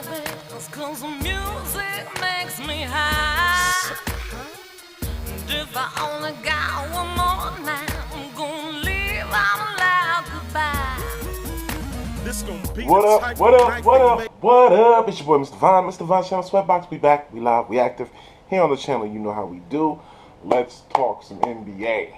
this, 'cause the music makes me high. And if I only got one more night, I'm gonna leave out loud goodbye. This gonna be What up, what up, what up, what up? It's your boy, Mr. Vine, Mr. Vine Channel Sweatbox. We back, we live, we active. Here on the channel, you know how we do. Let's talk some NBA.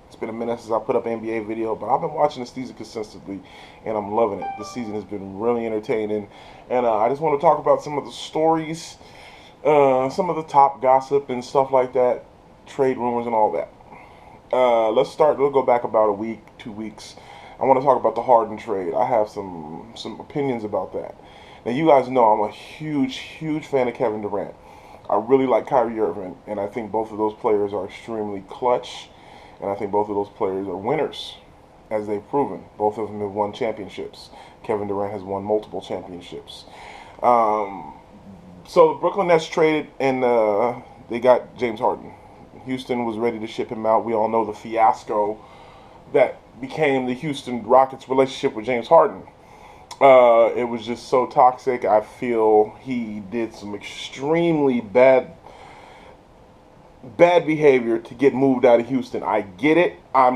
It's been a minute since I put up an NBA video, but I've been watching this season consistently, and I'm loving it. This season has been really entertaining, and I just want to talk about some of the stories, some of the top gossip and stuff like that, trade rumors and all that. Let's go back about a week, 2 weeks. I want to talk about the Harden trade. I have some opinions about that. Now, you guys know I'm a huge fan of Kevin Durant. I really like Kyrie Irving, and I think both of those players are extremely clutch, and I think both of those players are winners, as they've proven. Both of them have won championships. Kevin Durant has won multiple championships. So the Brooklyn Nets traded, and they got James Harden. Houston was ready to ship him out. We all know the fiasco that became the Houston Rockets' relationship with James Harden. It was just so toxic. I feel he did some extremely bad behavior to get moved out of Houston. I get it. I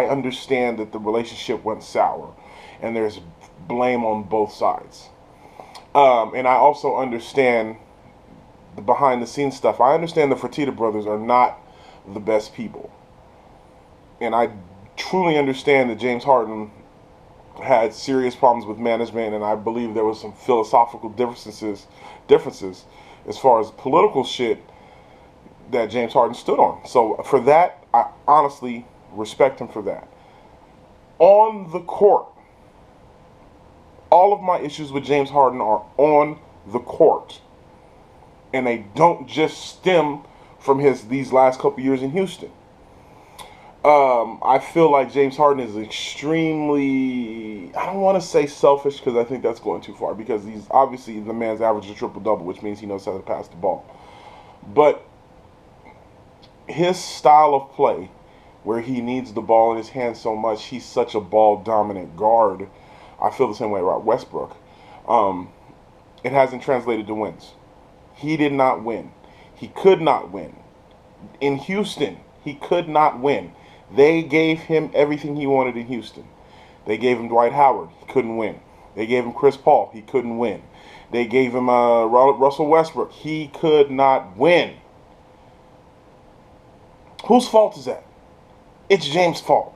understand that the relationship went sour, and there's blame on both sides. And I also understand the behind-the-scenes stuff. I understand the Fertitta brothers are not the best people, and I truly understand that James Harden had serious problems with management, and I believe there was some philosophical differences as far as political shit that James Harden stood on. So for that, I honestly respect him for that. On the court, all of my issues with James Harden are on the court, and they don't just stem from these last couple years in Houston. I feel like James Harden is extremely, I don't want to say selfish, because I think that's going too far, because he's obviously, the man's averaged a triple-double, which means he knows how to pass the ball. But his style of play, where he needs the ball in his hands so much, he's such a ball-dominant guard. I feel the same way about Westbrook. It hasn't translated to wins. He did not win. He could not win. In Houston, he could not win. They gave him everything he wanted in Houston. They gave him Dwight Howard. He couldn't win. They gave him Chris Paul. He couldn't win. They gave him Russell Westbrook. He could not win. Whose fault is that? It's James' fault,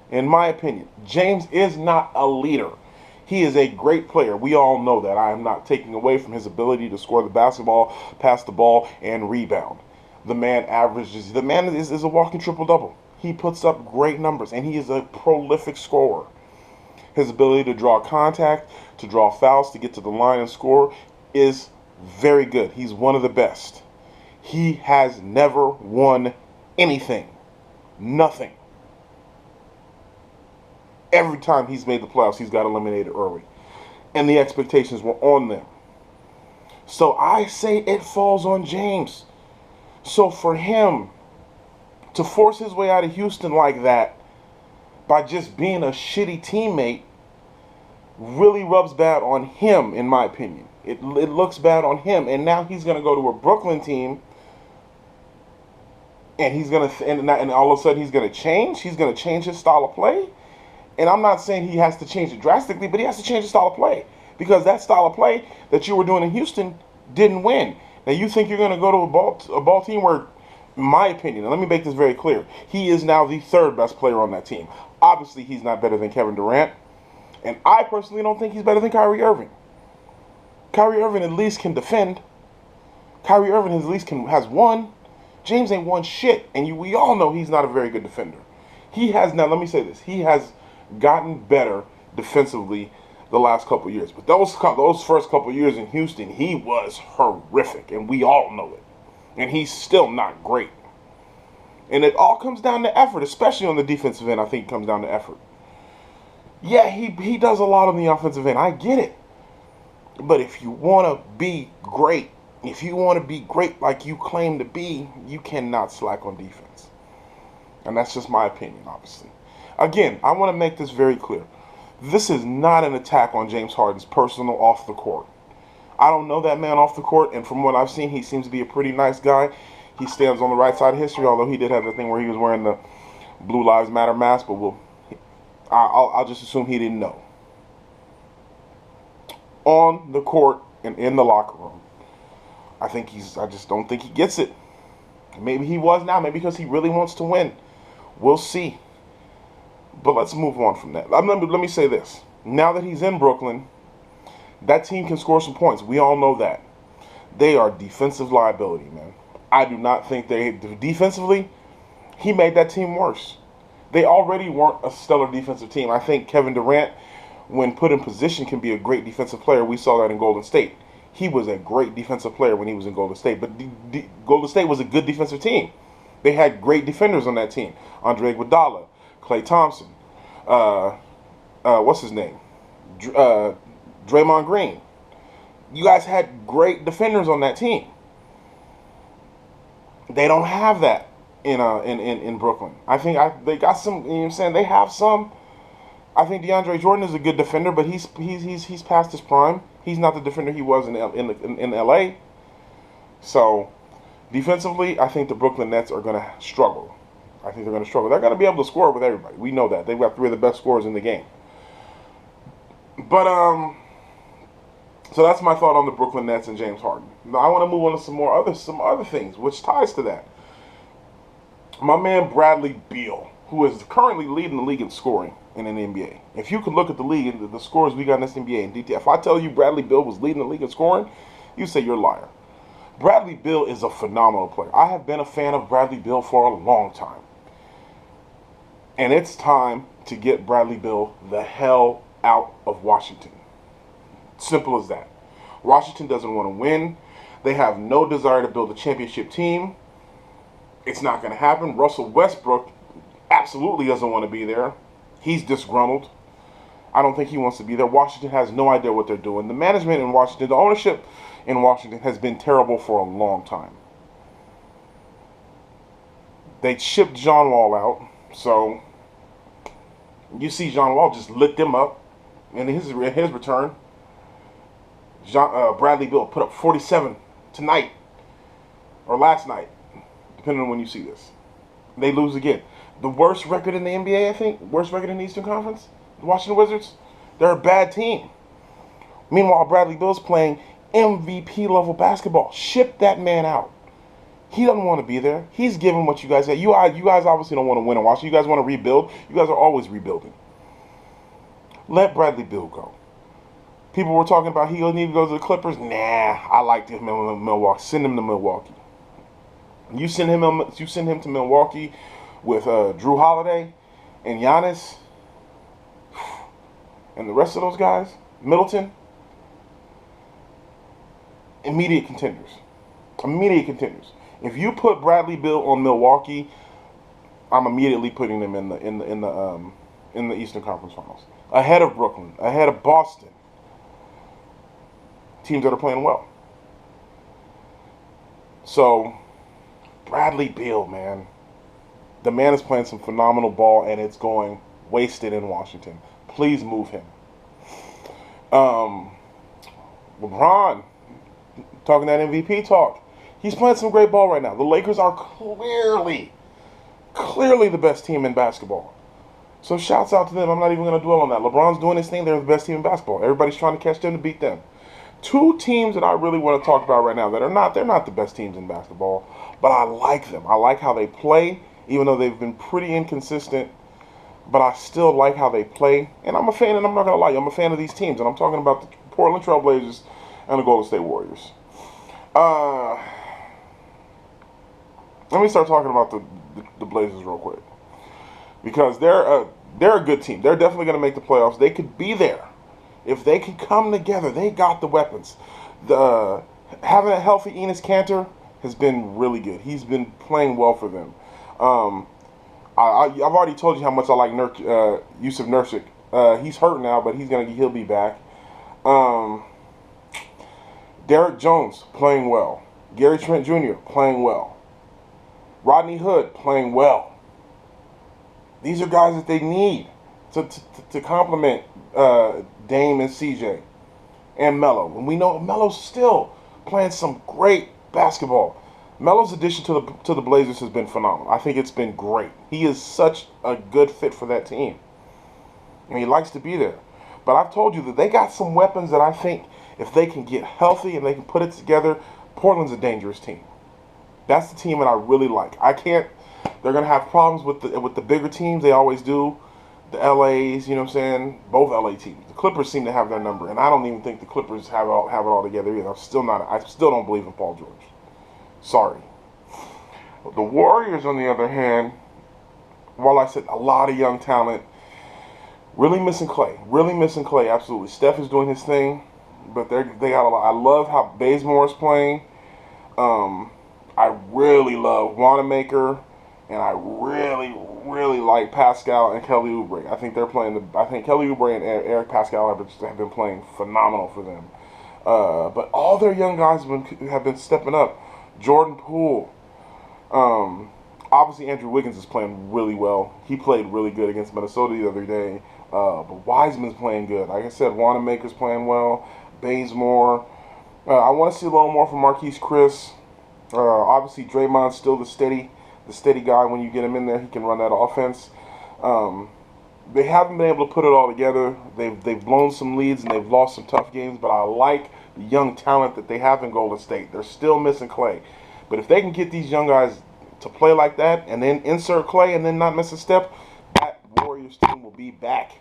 in my opinion. James is not a leader. He is a great player. We all know that. I am not taking away from his ability to score the basketball, pass the ball, and rebound. The man is a walking triple-double. He puts up great numbers, and he is a prolific scorer. His ability to draw contact, to draw fouls, to get to the line and score is very good. He's one of the best. He has never won anything. Nothing. Every time he's made the playoffs, he's got eliminated early. And the expectations were on them. So I say it falls on James. So for him to force his way out of Houston like that by just being a shitty teammate really rubs bad on him, in my opinion. It looks bad on him, and now he's going to go to a Brooklyn team, and he's going to and all of a sudden he's going to change. He's going to change his style of play, and I'm not saying he has to change it drastically, but he has to change his style of play, because that style of play that you were doing in Houston didn't win. Now you think you're going to go to a ball team where, in my opinion, and let me make this very clear, he is now the third best player on that team. Obviously, he's not better than Kevin Durant, and I personally don't think he's better than Kyrie Irving. Kyrie Irving at least can defend. Kyrie Irving at least has won. James ain't won shit, and we all know he's not a very good defender. Now let me say this, he has gotten better defensively the last couple years, but those first couple years in Houston, he was horrific, and we all know it. And he's still not great. And it all comes down to effort, especially on the defensive end. I think it comes down to effort. Yeah, he does a lot on the offensive end. I get it. But if you want to be great, like you claim to be, you cannot slack on defense. And that's just my opinion, obviously. Again, I want to make this very clear. This is not an attack on James Harden's personal off the court. I don't know that man off the court, and from what I've seen, he seems to be a pretty nice guy. He stands on the right side of history, although he did have the thing where he was wearing the Blue Lives Matter mask, but I'll just assume he didn't know. On the court and in the locker room, I just don't think he gets it. Maybe he was now, maybe because he really wants to win. We'll see. But let's move on from that. Let me say this. Now that he's in Brooklyn, that team can score some points. We all know that. They are defensive liability, man. I do not think defensively, he made that team worse. They already weren't a stellar defensive team. I think Kevin Durant, when put in position, can be a great defensive player. We saw that in Golden State. He was a great defensive player when he was in Golden State. But Golden State was a good defensive team. They had great defenders on that team. Andre Iguodala, Klay Thompson, what's his name? Draymond Green. You guys had great defenders on that team. They don't have that in Brooklyn. I think they got some. You know what I'm saying? They have some. I think DeAndre Jordan is a good defender, but he's past his prime. He's not the defender he was in LA. So defensively, I think the Brooklyn Nets are going to struggle. I think they're going to struggle. They're going to be able to score with everybody. We know that. They've got 3 of the best scorers in the game. But so that's my thought on the Brooklyn Nets and James Harden. Now I want to move on to some other things, which ties to that. My man Bradley Beal, who is currently leading the league in scoring in the NBA. If you could look at the league and the scores we got in this NBA in detail, if I tell you Bradley Beal was leading the league in scoring, you say you're a liar. Bradley Beal is a phenomenal player. I have been a fan of Bradley Beal for a long time. And it's time to get Bradley Beal the hell out of Washington. Simple as that. Washington doesn't want to win. They have no desire to build a championship team. It's not going to happen. Russell Westbrook absolutely doesn't want to be there. He's disgruntled. I don't think he wants to be there. Washington has no idea what they're doing. The management in Washington, the ownership in Washington has been terrible for a long time. They shipped John Wall out, so you see John Wall just lit them up. And in his return, Bradley Beal put up 47 tonight or last night, depending on when you see this. They lose again. The worst record in the NBA, I think. Worst record in the Eastern Conference. The Washington Wizards. They're a bad team. Meanwhile, Bradley Beal's playing MVP level basketball. Ship that man out. He doesn't want to be there. He's giving what you guys say. You guys obviously don't want to win in Washington. You guys want to rebuild. You guys are always rebuilding. Let Bradley Beal go. People were talking about he'll need to go to the Clippers. Nah, I liked him in Milwaukee. Send him to Milwaukee. You send him to Milwaukee with Drew Holiday and Giannis and the rest of those guys, Middleton. Immediate contenders. Immediate contenders. If you put Bradley Beal on Milwaukee, I'm immediately putting them in the Eastern Conference Finals, ahead of Brooklyn, ahead of Boston. Teams that are playing well. So, Bradley Beal, man. The man is playing some phenomenal ball, and it's going wasted in Washington. Please move him. LeBron, talking that MVP talk. He's playing some great ball right now. The Lakers are clearly the best team in basketball. So shouts out to them. I'm not even going to dwell on that. LeBron's doing his thing. They're the best team in basketball. Everybody's trying to catch them to beat them. 2 teams that I really want to talk about right now they're not the best teams in basketball, but I like them. I like how they play, even though they've been pretty inconsistent, but I still like how they play. And I'm a fan, and I'm not going to lie, I'm a fan of these teams, and I'm talking about the Portland Trail Blazers and the Golden State Warriors. Let me start talking about the Blazers real quick, because they're a good team. They're definitely going to make the playoffs. They could be there. If they can come together, they got the weapons. Having a healthy Enes Kanter has been really good. He's been playing well for them. I've already told you how much I like Yusuf Nurkic. He's hurt now, but he'll be back. Derek Jones playing well. Gary Trent Jr. playing well. Rodney Hood playing well. These are guys that they need to complement Dame and CJ. and Melo. And we know Melo's still playing some great basketball. Melo's addition to the Blazers has been phenomenal. I think it's been great. He is such a good fit for that team. And he likes to be there. But I've told you that they got some weapons that I think if they can get healthy and they can put it together, Portland's a dangerous team. That's the team that I really like. They're going to have problems with the bigger teams. They always do. The LAs, you know what I'm saying? Both LA teams. The Clippers seem to have their number, and I don't even think the Clippers have it all together either. I still don't believe in Paul George. Sorry. The Warriors, on the other hand, while I said a lot of young talent, really missing Clay. Really missing Clay, absolutely. Steph is doing his thing, but they got a lot. I love how Bazemore is playing. I really love Wanamaker, and I really like Pascal and Kelly Oubre. I think they're playing. I think Kelly Oubre and Eric Pascal have been playing phenomenal for them. But all their young guys have been stepping up. Jordan Poole. Obviously, Andrew Wiggins is playing really well. He played really good against Minnesota the other day. But Wiseman's playing good. Like I said, Wanamaker's playing well. Bazemore. I want to see a little more from Marquise Chris. Obviously, Draymond's still the steady guy. When you get him in there, he can run that offense. They haven't been able to put it all together. They've blown some leads and they've lost some tough games. But I like the young talent that they have in Golden State. They're still missing Clay. But if they can get these young guys to play like that and then insert Clay and then not miss a step, that Warriors team will be back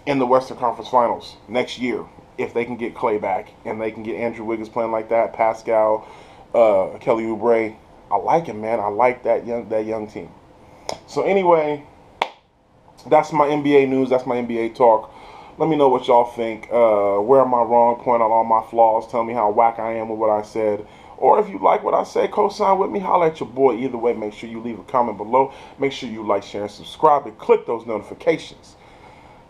in the Western Conference Finals next year if they can get Clay back and they can get Andrew Wiggins playing like that, Pascal, Kelly Oubre. I like him, man. I like that young team. So anyway, that's my NBA news. That's my NBA talk. Let me know what y'all think. Where am I wrong? Point out all my flaws. Tell me how whack I am with what I said. Or if you like what I say, co-sign with me. Holla at your boy. Either way, make sure you leave a comment below. Make sure you like, share, and subscribe. And click those notifications.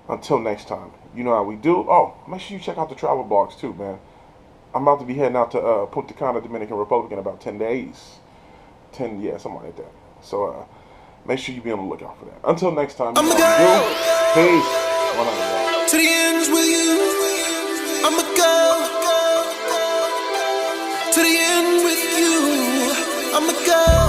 Until next time, you know how we do. Oh, make sure you check out the travel blogs too, man. I'm about to be heading out to Punta Cana, Dominican Republic in about 10 days. Something like that. So make sure you be on the lookout for that. Until next time, you know how we do. Peace. To the ends with you, I'ma go. To the end with you, I'ma go.